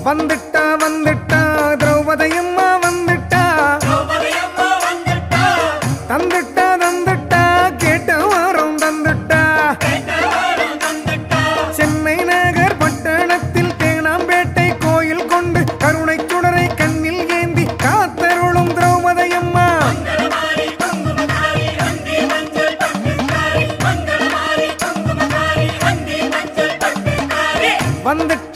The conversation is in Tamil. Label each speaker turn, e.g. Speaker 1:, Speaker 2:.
Speaker 1: வந்துட்டா வந்துட்டா திரௌபதியம்மா வந்துட்டா, தந்துட்டா தந்துட்டா கேட்ட வாரம் தந்துட்டா. சென்னை நகர் பட்டணத்தில் தேனாம்பேட்டை கோயில் கொண்டு கருணை சுடரை கண்ணில் ஏந்தி காத்தருளும் திரௌபதியம்மா. வந்துட்டா